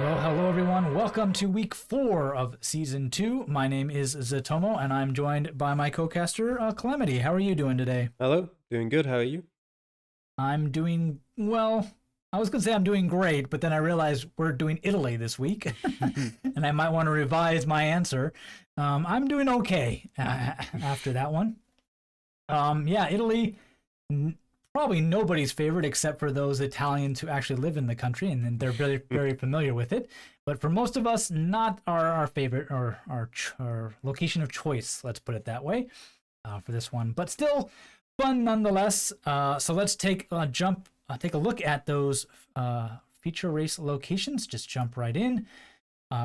Well, hello everyone. Welcome to week 4 of season 2. My name is Zotomo, and I'm joined by my co-caster, Calamity. How are you doing today? Hello, doing good. How are you? I'm doing well. I was gonna say I'm doing great, but then I realized we're doing Italy this week, and I might want to revise my answer. I'm doing okay after that one. Yeah, Italy, n- probably nobody's favorite except for those Italians who actually live in the country and they're very, very familiar with it. But for most of us, not our favorite or our location of choice, let's put it that way, for this one. But still fun nonetheless. So let's take a look at those feature race locations. Just jump right in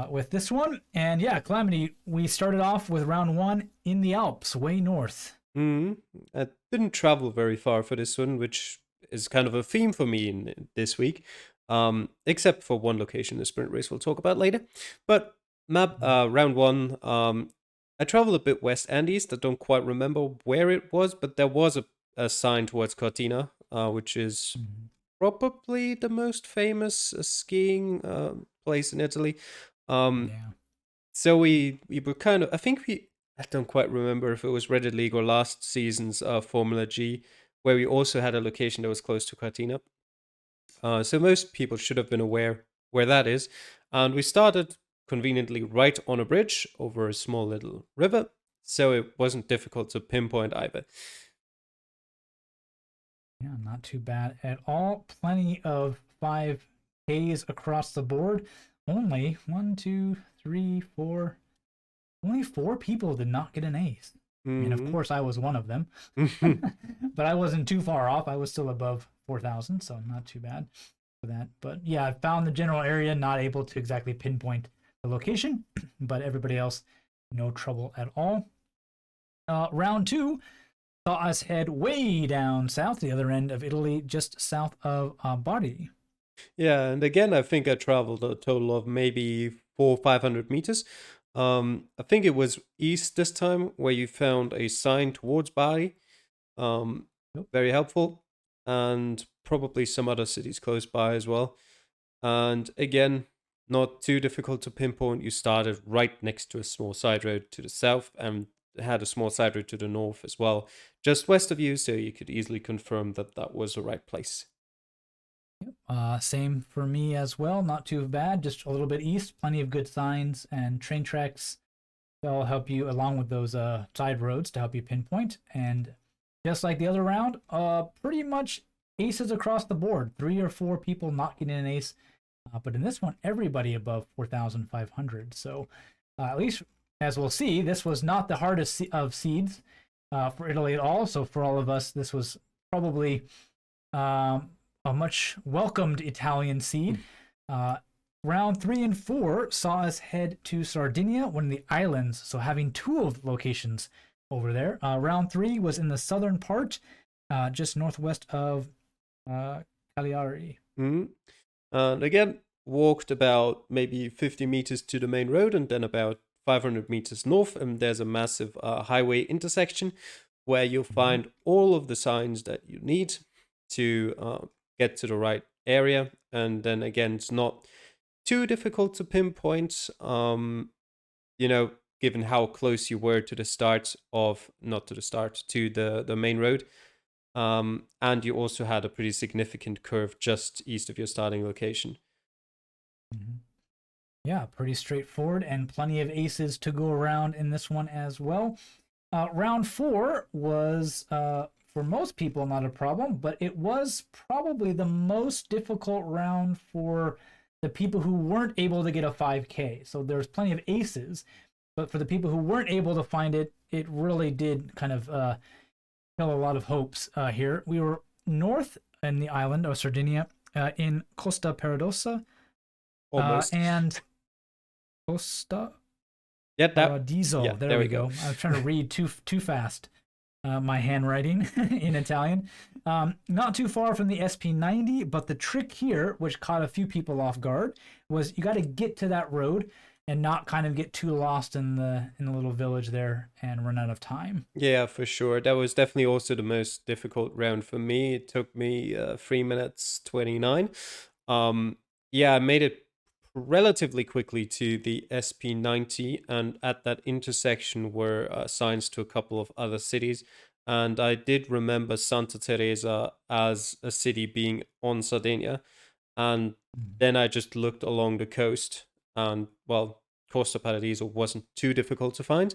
with this one. And yeah, Calamity, we started off with round 1 in the Alps, way north. Mm, I didn't travel very far for this one, which is kind of a theme for me in this week. Except for one location, the sprint race we'll talk about later. But map round one, I traveled a bit west and east. I don't quite remember where it was, but there was a sign towards Cortina, which is Mhm. probably the most famous skiing place in Italy. Um, Yeah. So we were kind of, I don't quite remember if it was Reddit League or last season's Formula G, where we also had a location that was close to Cortina. So most people should have been aware where that is. And we started conveniently right on a bridge over a small little river, so it wasn't difficult to pinpoint either. Yeah, not too bad at all. Plenty of 5Ks across the board. Only one, two, three, four. Only 4 people did not get an ace. I mean, of Mm. course, I was one of them, but I wasn't too far off. I was still above 4,000, so not too bad for that. But yeah, I found the general area, not able to exactly pinpoint the location, but everybody else, no trouble at all. Round 2 saw us head way down south, the other end of Italy, just south of Bari. Yeah, and again, I think I traveled a total of maybe 400 or 500 meters. I think it was east this time where you found a sign towards Bari. Nope. Very helpful, and probably some other cities close by as well. And again, not too difficult to pinpoint. You started right next to a small side road to the south and had a small side road to the north as well, just west of you, so you could easily confirm that that was the right place. Same for me as well. Not too bad. Just a little bit east. Plenty of good signs and train tracks that'll help you along with those side roads to help you pinpoint. And just like the other round, pretty much aces across the board. 3 or 4 people not getting an ace. But in this one, everybody above 4,500. So at least as we'll see, this was not the hardest of seeds for Italy at all. So for all of us, this was probably um, a much welcomed Italian seed. Uh, Round 3 and 4 saw us head to Sardinia, one of the islands, so having 2 of locations over there. Round 3 was in the southern part, just northwest of Cagliari. Mhm. And again, walked about maybe 50 meters to the main road and then about 500 meters north, and there's a massive highway intersection where you'll Mhm. find all of the signs that you need to get to the right area. And then again, it's not too difficult to pinpoint, you know, given how close you were to the start of, not to the start, to the main road. And you also had a pretty significant curve just east of your starting location. Mhm. Yeah, pretty straightforward, and plenty of aces to go around in this one as well. Round 4 was, for most people, not a problem, but it was probably the most difficult round for the people who weren't able to get a 5K. So there's plenty of aces, but for the people who weren't able to find it, it really did kind of kill a lot of hopes here. We were north in the island of Sardinia, in Costa Paradossa, Almost. and Costa Yeah, that. Yeah, Paradiso. There there we we go. go. I was trying to read too fast. My handwriting in Italian. Not too far from the SP90, but the trick here, which caught a few people off guard, was you got to get to that road and not kind of get too lost in the little village there and run out of time. Yeah, for sure. That was definitely also the most difficult round for me. It took me 3 minutes 29. Um, yeah, I made it relatively quickly to the SP90, and at that intersection were signs to a couple of other cities. And I did remember Santa Teresa as a city being on Sardinia. And Mhm. then I just looked along the coast, and well, Costa Paradiso wasn't too difficult to find.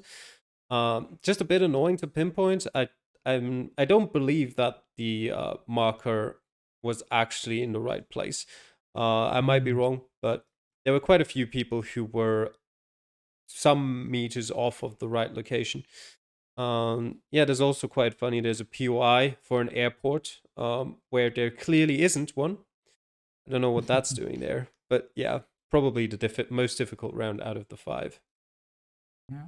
Just a bit annoying to pinpoint. I don't believe that the marker was actually in the right place. I might be Mm. wrong, but there were quite a few people who were some meters off of the right location. Yeah, there's also quite funny. There's a POI for an airport where there clearly isn't one. I don't know what that's doing there, but yeah, probably the most difficult round out of the five. Yeah,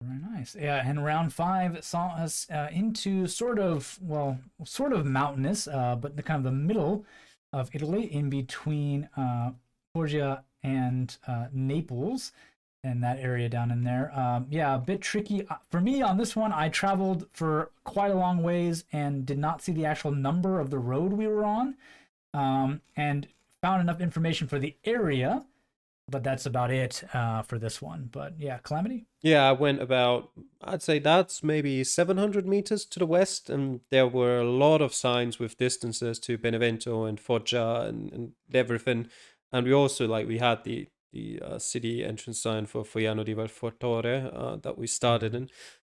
very nice. Yeah, and round five saw us into sort of mountainous, but the kind of the middle of Italy, in between Foggia and Naples, and that area down in there. Yeah, a bit tricky for me on this one. I traveled for quite a long ways and did not see the actual number of the road we were on, and found enough information for the area, but that's about it for this one. But yeah, Calamity. Yeah, I went about, I'd say that's maybe 700 meters to the west, and there were a lot of signs with distances to Benevento and Foggia and everything. And we also, like, we had the city entrance sign for Fogliano di Valfortore that we started in.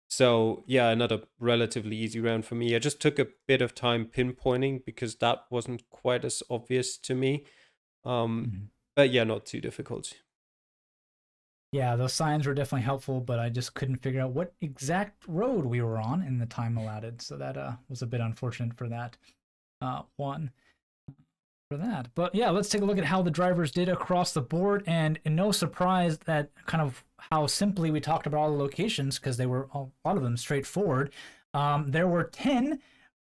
So, yeah, another relatively easy round for me. I just took a bit of time pinpointing because that wasn't quite as obvious to me. Mhm. But yeah, not too difficult. Yeah, those signs were definitely helpful, but I just couldn't figure out what exact road we were on in the time allotted. So that was a bit unfortunate for that one. For that. But yeah, let's take a look at how the drivers did across the board. And no surprise that kind of how simply we talked about all the locations, because they were a lot of them straightforward. There were 10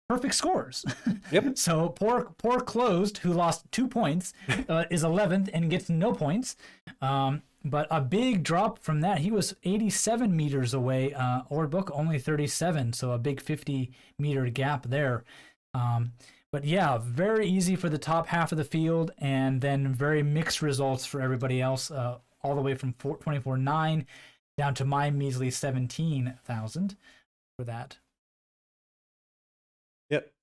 perfect scores. Yep. So poor closed, who lost 2 points, is 11th and gets no points. But a big drop from that. He was 87 meters away. Book only 37, so a big 50-meter gap there. But yeah, very easy for the top half of the field, and then very mixed results for everybody else, all the way from 24.9 down to my measly 17,000 for that. Yep.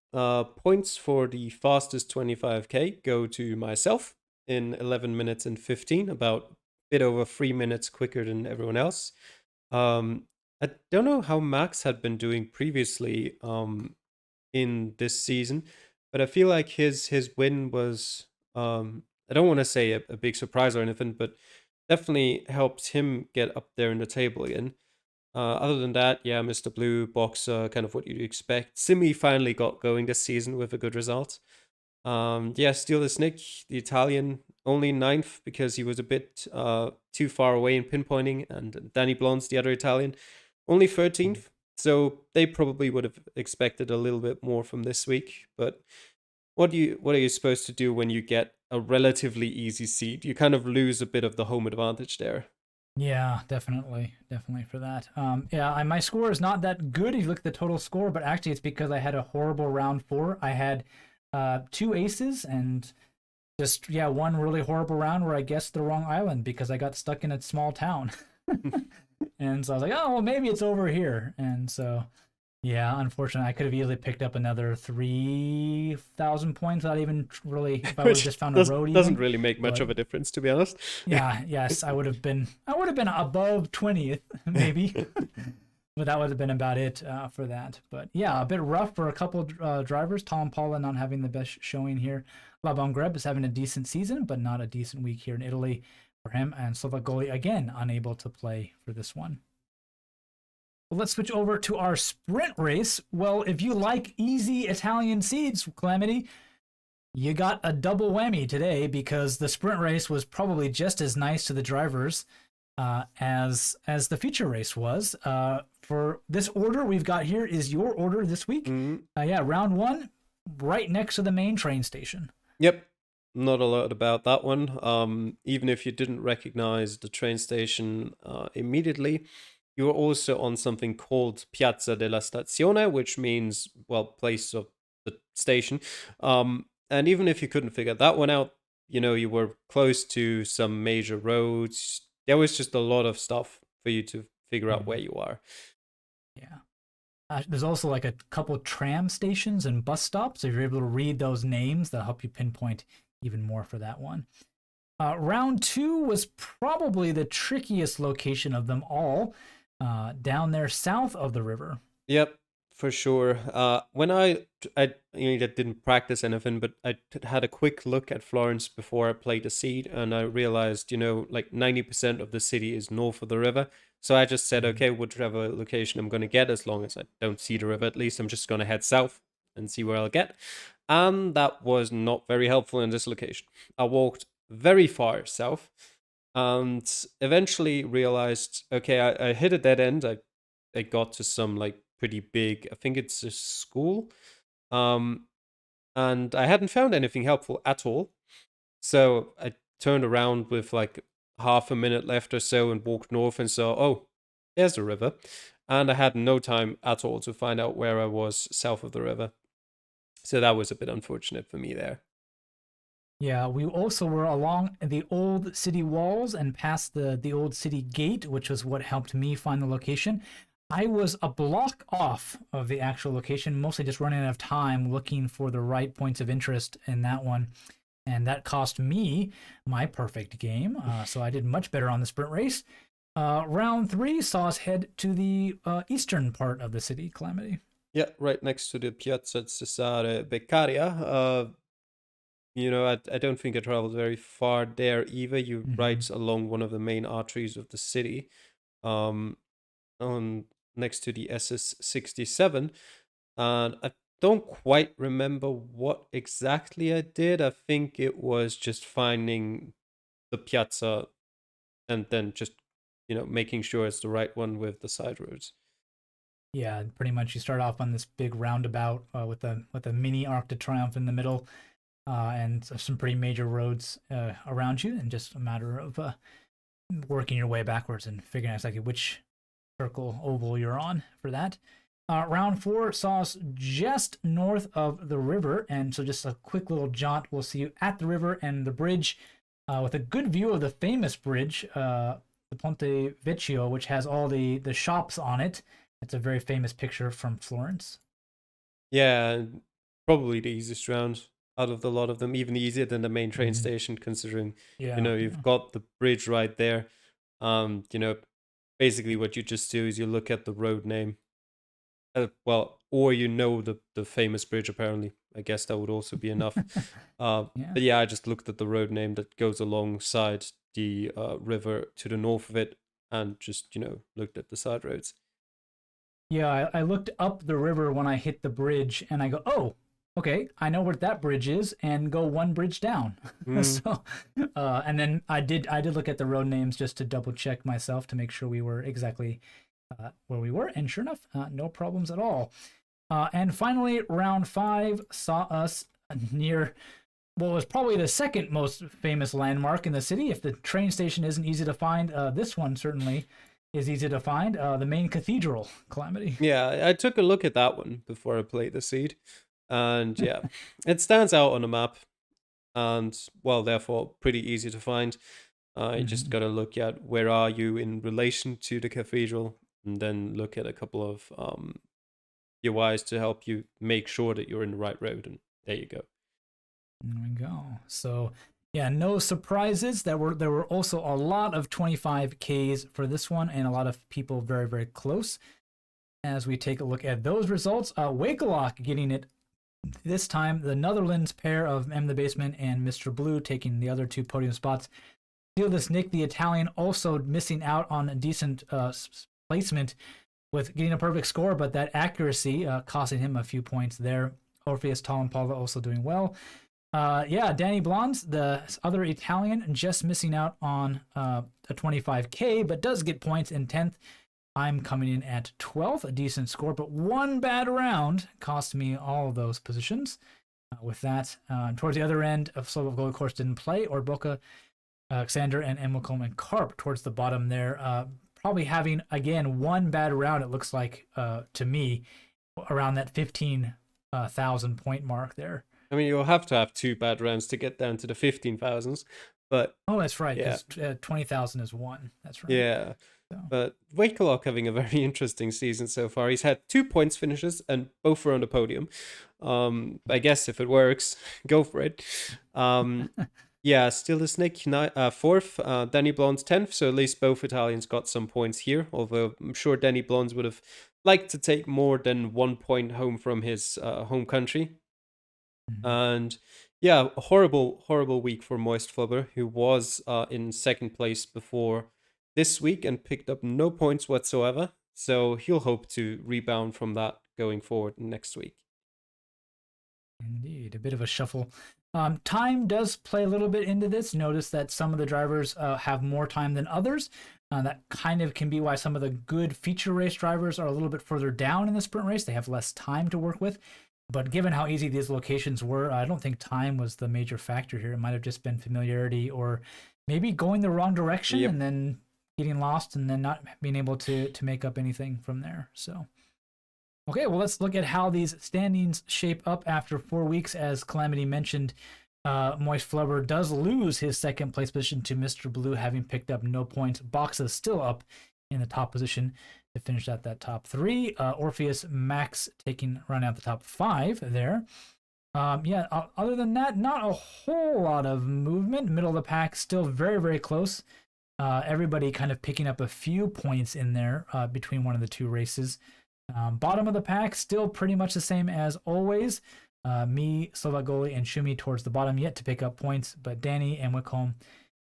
Points for the fastest 25K go to myself in 11 minutes and 15, about a bit over 3 minutes quicker than everyone else. I don't know how Max had been doing previously in this season, but I feel like his win was I don't want to say a big surprise or anything, but definitely helped him get up there in the table again. Other than that, yeah, Mr. Blue, Boxer, kind of what you'd expect. Simi finally got going this season with a good result. Yeah, Steal the Snick, the Italian, only ninth because he was a bit too far away in pinpointing, and Danny Blondes, the other Italian, only 13th. So they probably would have expected a little bit more from this week. But what are you supposed to do when you get a relatively easy seed? You kind of lose a bit of the home advantage there. Yeah, definitely for that. Yeah, my score is not that good if you look at the total score, but actually it's because I had a horrible round four. I had two aces and just one really horrible round where I guessed the wrong island because I got stuck in a small town. And so I was like, oh well, maybe it's over here. And so yeah, unfortunately, I could have easily picked up another 3,000 points without even really, if I would have Which just found a road doesn't even. really make much But of a difference, to be honest. yeah, yes, I would have been above 20th maybe. But that would have been about it for that. But yeah, a bit rough for a couple drivers. Tom Paula not having the best showing here. La Bongreb is having a decent season, but not a decent week here in Italy for him. And Slovakoli again unable to play for this one. Let's switch over to our sprint race. Well, if you like easy Italian seeds, Calamity, you got a double whammy today because the sprint race was probably just as nice to the drivers as the feature race was. For this order we've got here is your order this week. Yeah, round one, right next to the main train station. Yep. Not a lot about that one. Even if you didn't recognize the train station immediately, you were also on something called Piazza della Stazione, which means, well, place of the station. And even if you couldn't figure that one out, you were close to some major roads. There was just a lot of stuff for you to figure out where you are. Yeah. There's also like a couple tram stations and bus stops. If you're able to read those names, that'll help you pinpoint even more for that one. Round 2 was probably the trickiest location of them all, down there south of the river. Yep, for sure. When I didn't practice anything, but had a quick look at Florence before I played the seed, and I realized, like 90% of the city is north of the river. So I just said, okay, whichever location I'm going to get, as long as I don't see the river, at least I'm just going to head south and see where I'll get. And that was not very helpful in this location. I walked very far south and eventually realized, okay, I hit a dead end. I got to some like pretty big, I think it's a school. And I hadn't found anything helpful at all. So I turned around with like half a minute left or so and walked north and saw, oh, there's a river. And I had no time at all to find out where I was south of the river. So that was a bit unfortunate for me there. Yeah, we also were along the old city walls and past the old city gate, which was what helped me find the location. I was a block off of the actual location, mostly just running out of time looking for the right points of interest in that one. And that cost me my perfect game. So I did much better on the sprint race. Round 3 saw us head to the eastern part of the city, Calamity. Yeah, right next to the Piazza Cesare Beccaria. I don't think I traveled very far there either. You right along one of the main arteries of the city, on next to the SS67, and I don't quite remember what exactly I did. I think it was just finding the piazza and then just making sure it's the right one with the side roads. Yeah, pretty much you start off on this big roundabout with a mini Arc de Triomphe in the middle, and some pretty major roads around you, and just a matter of working your way backwards and figuring out exactly which circle oval you're on for that. Round 4 saw us just north of the river, and so just a quick little jaunt. We'll see you at the river and the bridge, with a good view of the famous bridge, the Ponte Vecchio, which has all the shops on it. It's a very famous picture from Florence. Yeah, probably the easiest round out of the lot of them, even easier than the main train station, considering you've got the bridge right there. Basically what you just do is you look at the road name, or the famous bridge. Apparently, I guess that would also be enough. But yeah, I just looked at the road name that goes alongside the river to the north of it, and just looked at the side roads. Yeah, I looked up the river when I hit the bridge, and I go, oh, okay, I know where that bridge is, and go one bridge down. So, and then I did look at the road names just to double check myself to make sure we were exactly where we were, and sure enough, no problems at all. And finally, round 5 saw us near what was probably the second most famous landmark in the city. If the train station isn't easy to find, this one certainly is easy to find, the main cathedral, Calamity. Yeah, I took a look at that one before I played the seed, and yeah, it stands out on the map, and well, therefore pretty easy to find. You just gotta look at where are you in relation to the cathedral, and then look at a couple of UIs to help you make sure that you're in the right road, and there you go. There we go. So yeah, no surprises. There were also a lot of 25Ks for this one, and a lot of people very, very close. As we take a look at those results, Wakelock getting it this time. The Netherlands pair of M the Basement and Mr. Blue taking the other 2 podium spots. This Nick the Italian also missing out on a decent placement with getting a perfect score, but that accuracy costing him a few points there. Orpheus Talimpala also doing well. Danny Blondes, the other Italian, just missing out on a 25K, but does get points in 10th. I'm coming in at 12th, a decent score, but one bad round cost me all of those positions. With that, towards the other end of Soul of Gold, of course, didn't play, or Boca, Alexander, and Emilcom and Carp towards the bottom there. Probably having, again, one bad round, it looks like, to me, around that 15,000 point mark there. I mean, you'll have to have 2 bad rounds to get down to the 15,000s, but Oh, that's right, yeah, because 20,000 is one. That's right. yeah. So. But Wakelock having a very interesting season so far. He's had 2 points finishes and both were on the podium. I guess if it works, go for it. Yeah, still the Snake fourth, Danny Blonde's 10th, so at least both Italians got some points here, although I'm sure Danny Blonde would have liked to take more than 1 point home from his home country. And yeah, a horrible week for Moist Flubber, who was in second place before this week and picked up no points whatsoever. So he'll hope to rebound from that going forward next week. Indeed, a bit of a shuffle. Time does play a little bit into this. Notice that some of the drivers have more time than others. That kind of can be why some of the good feature race drivers are a little bit further down in the sprint race. They have less time to work with. But given how easy these locations were, I don't think time was the major factor here. It might have just been familiarity or maybe going the wrong direction and then getting lost and then not being able to make up anything from there. So, okay, well, let's look at how these standings shape up after 4 weeks. As Calamity mentioned, Moist Flubber does lose his second place position to Mr. Blue, having picked up no points. Box is still up in the top position to finish at that top 3. Orpheus Max taking running out the top 5 there. Other than that, not a whole lot of movement. Middle of the pack still very, very close. Everybody kind of picking up a few points in there between one of the 2 races. Bottom of the pack still pretty much the same as always. Me, Slovagoli, and Shumi towards the bottom yet to pick up points, but Danny and Wickholm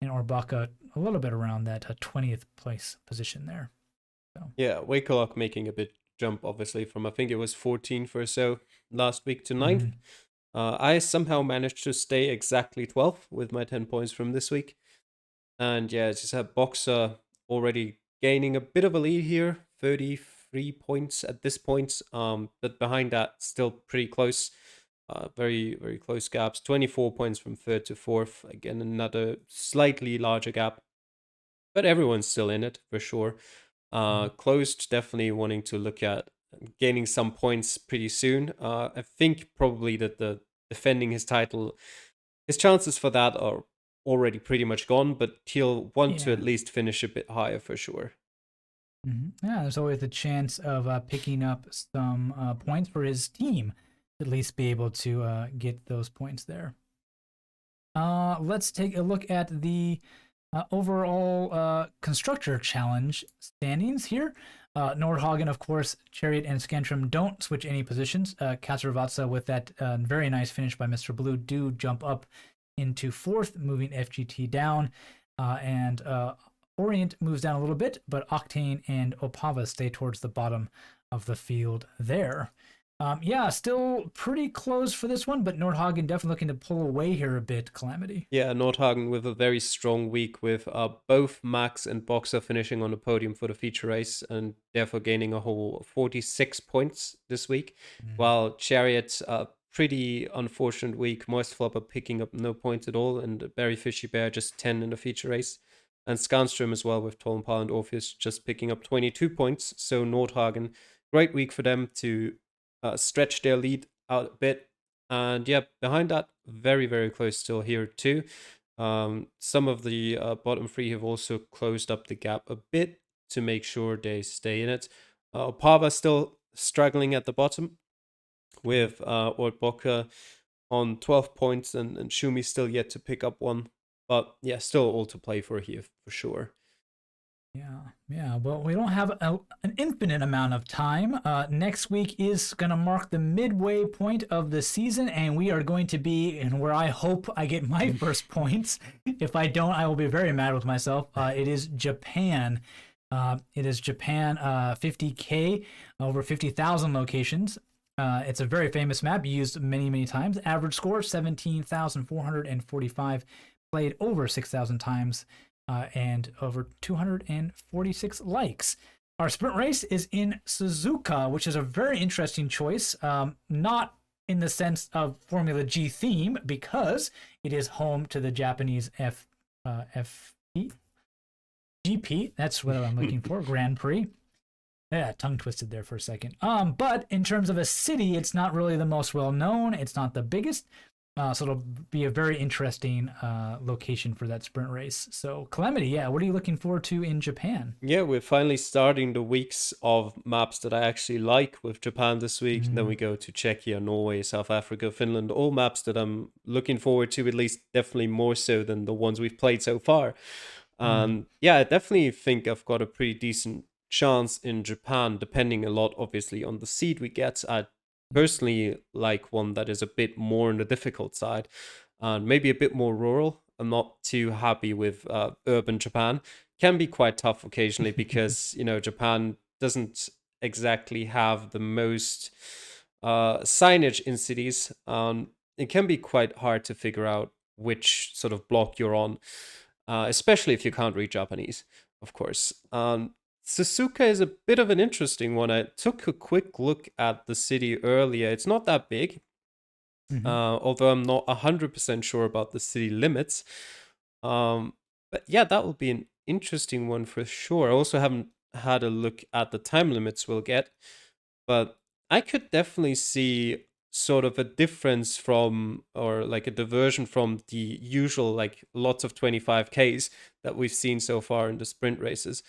and Orbaka a little bit around that 20th place position there. So. Yeah, Wakelock making a bit jump, obviously, from I think it was 14th or so last week to 9th. I somehow managed to stay exactly 12th with my 10 points from this week. And yeah, just had Boxer already gaining a bit of a lead here, 33 points at this point. But behind that, still pretty close. Very, very close gaps. 24 points from 3rd to 4th. Again, another slightly larger gap. But everyone's still in it, for sure. Closed, definitely wanting to look at gaining some points pretty soon. I think probably that the defending his title, his chances for that are already pretty much gone, but he'll want to at least finish a bit higher for sure. Yeah, there's always the chance of picking up some points for his team, at least be able to get those points there. Let's take a look at the overall Constructor Challenge standings here. Nordhagen, of course, Chariot and Scantrum don't switch any positions. Kasservatsa, with that very nice finish by Mr. Blue, do jump up into 4th, moving FGT down. And Orient moves down a little bit, but Octane and Opava stay towards the bottom of the field there. Still pretty close for this one, but Nordhagen definitely looking to pull away here a bit, Calamity. Yeah, Nordhagen with a very strong week with both Max and Boxer finishing on the podium for the feature race and therefore gaining a whole 46 points this week, while Chariot, pretty unfortunate week, Moist Flopper picking up no points at all, and Barry Fishy Bear just 10 in the feature race. And Scanstrom as well with Tollenpal and Orpheus just picking up 22 points. So Nordhagen, great week for them to stretch their lead out a bit. And yeah, behind that, very, very close still here too. Some of the bottom 3 have also closed up the gap a bit to make sure they stay in it. Opava still struggling at the bottom with Ortboka on 12 points and Shumi still yet to pick up one. But yeah, still all to play for here for sure. Yeah. Well, we don't have an infinite amount of time. Next week is going to mark the midway point of the season, and we are going to be in where I hope I get my first points. If I don't, I will be very mad with myself. It is Japan. 50K, over 50,000 locations. It's a very famous map used many, many times. Average score, 17,445. Played over 6,000 times. And over 246 likes. Our sprint race is in Suzuka, which is a very interesting choice. Not in the sense of Formula G theme, because it is home to the Japanese GP. That's what I'm looking for. Grand Prix. Yeah, tongue twisted there for a second. But in terms of a city, it's not really the most well known. It's not the biggest. So it'll be a very interesting location for that sprint race. So Calamity, yeah, what are you looking forward to in Japan? Yeah, we're finally starting the weeks of maps that I actually like with Japan this week. And then we go to Czechia, Norway, South Africa, Finland, all maps that I'm looking forward to, at least definitely more so than the ones we've played so far. Yeah, I definitely think I've got a pretty decent chance in Japan, depending a lot, obviously, on the seed we get. I personally like one that is a bit more on the difficult side and maybe a bit more rural. I'm not too happy with urban Japan. Can be quite tough occasionally because, Japan doesn't exactly have the most signage in cities. It can be quite hard to figure out which sort of block you're on, especially if you can't read Japanese, of course. Suzuka is a bit of an interesting one. I took a quick look at the city earlier. It's not that big, although I'm not 100% sure about the city limits. But yeah, that will be an interesting one for sure. I also haven't had a look at the time limits we'll get, but I could definitely see sort of a difference from, or like a diversion from the usual, like lots of 25Ks that we've seen so far in the sprint races.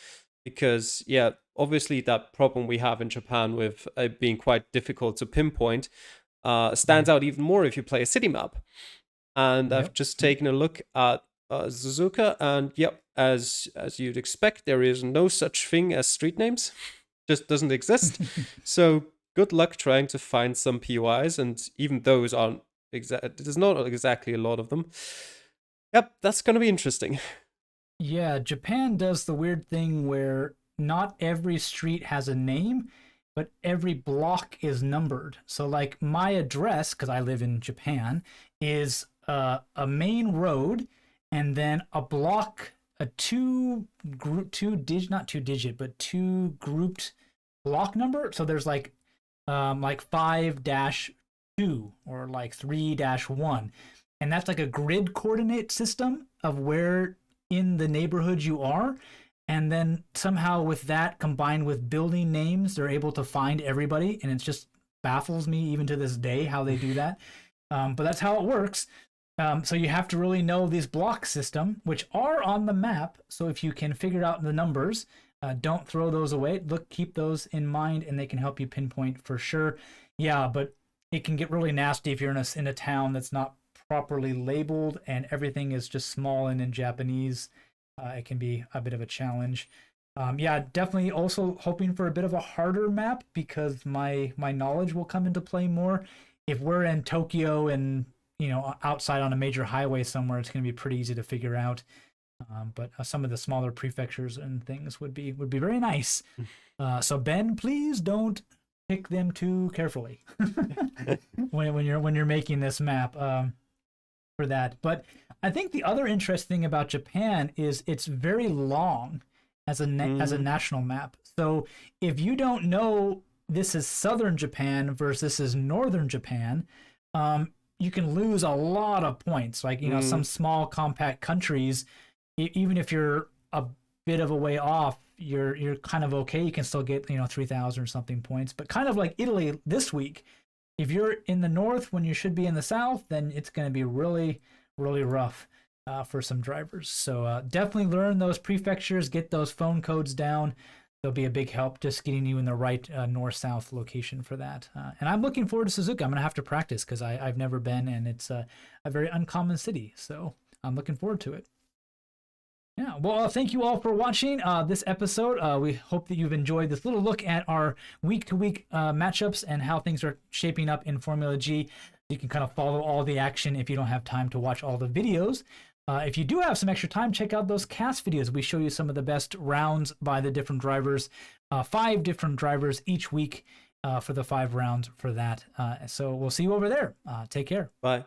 Because, yeah, obviously that problem we have in Japan with being quite difficult to pinpoint stands out even more if you play a city map. And I've just taken a look at Suzuka, and yep, as you'd expect, there is no such thing as street names. Just doesn't exist. So good luck trying to find some POIs, and even those aren't there's not exactly a lot of them. Yep, that's going to be interesting. Yeah, Japan does the weird thing where not every street has a name, but every block is numbered. So, like my address, because I live in Japan, is a main road, and then a block, a two digit, but two grouped block number. So there's like 5-2 or like 3-1, and that's like a grid coordinate system of where in the neighborhood you are. And then somehow with that combined with building names, they're able to find everybody, and it just baffles me even to this day how they do that. But that's how it works. So you have to really know this block system, which are on the map. So if you can figure out the numbers, don't throw those away. Keep those in mind, and they can help you pinpoint for sure. Yeah, but it can get really nasty if you're in a town that's not properly labeled and everything is just small and in Japanese. It can be a bit of a challenge. Yeah, definitely also hoping for a bit of a harder map because my knowledge will come into play more. If we're in Tokyo and outside on a major highway somewhere, it's going to be pretty easy to figure out. But some of the smaller prefectures and things would be very nice. So Ben, please don't pick them too carefully when you're making this map for that. But I think the other interesting thing about Japan is it's very long as a national map. So if you don't know this is southern Japan versus this is northern Japan, you can lose a lot of points. Like some small compact countries, even if you're a bit of a way off, you're kind of okay. You can still get 3,000 or something points. But kind of like Italy this week, if you're in the north when you should be in the south, then it's going to be really, really rough for some drivers. So definitely learn those prefectures, get those phone codes down. They'll be a big help just getting you in the right north-south location for that. And I'm looking forward to Suzuka. I'm going to have to practice because I've never been, and it's a very uncommon city. So I'm looking forward to it. Yeah, well, thank you all for watching this episode. We hope that you've enjoyed this little look at our week-to-week matchups and how things are shaping up in Formula G. You can kind of follow all the action if you don't have time to watch all the videos. If you do have some extra time, check out those cast videos. We show you some of the best rounds by the different drivers, 5 different drivers each week for the 5 rounds for that. So we'll see you over there. Take care. Bye.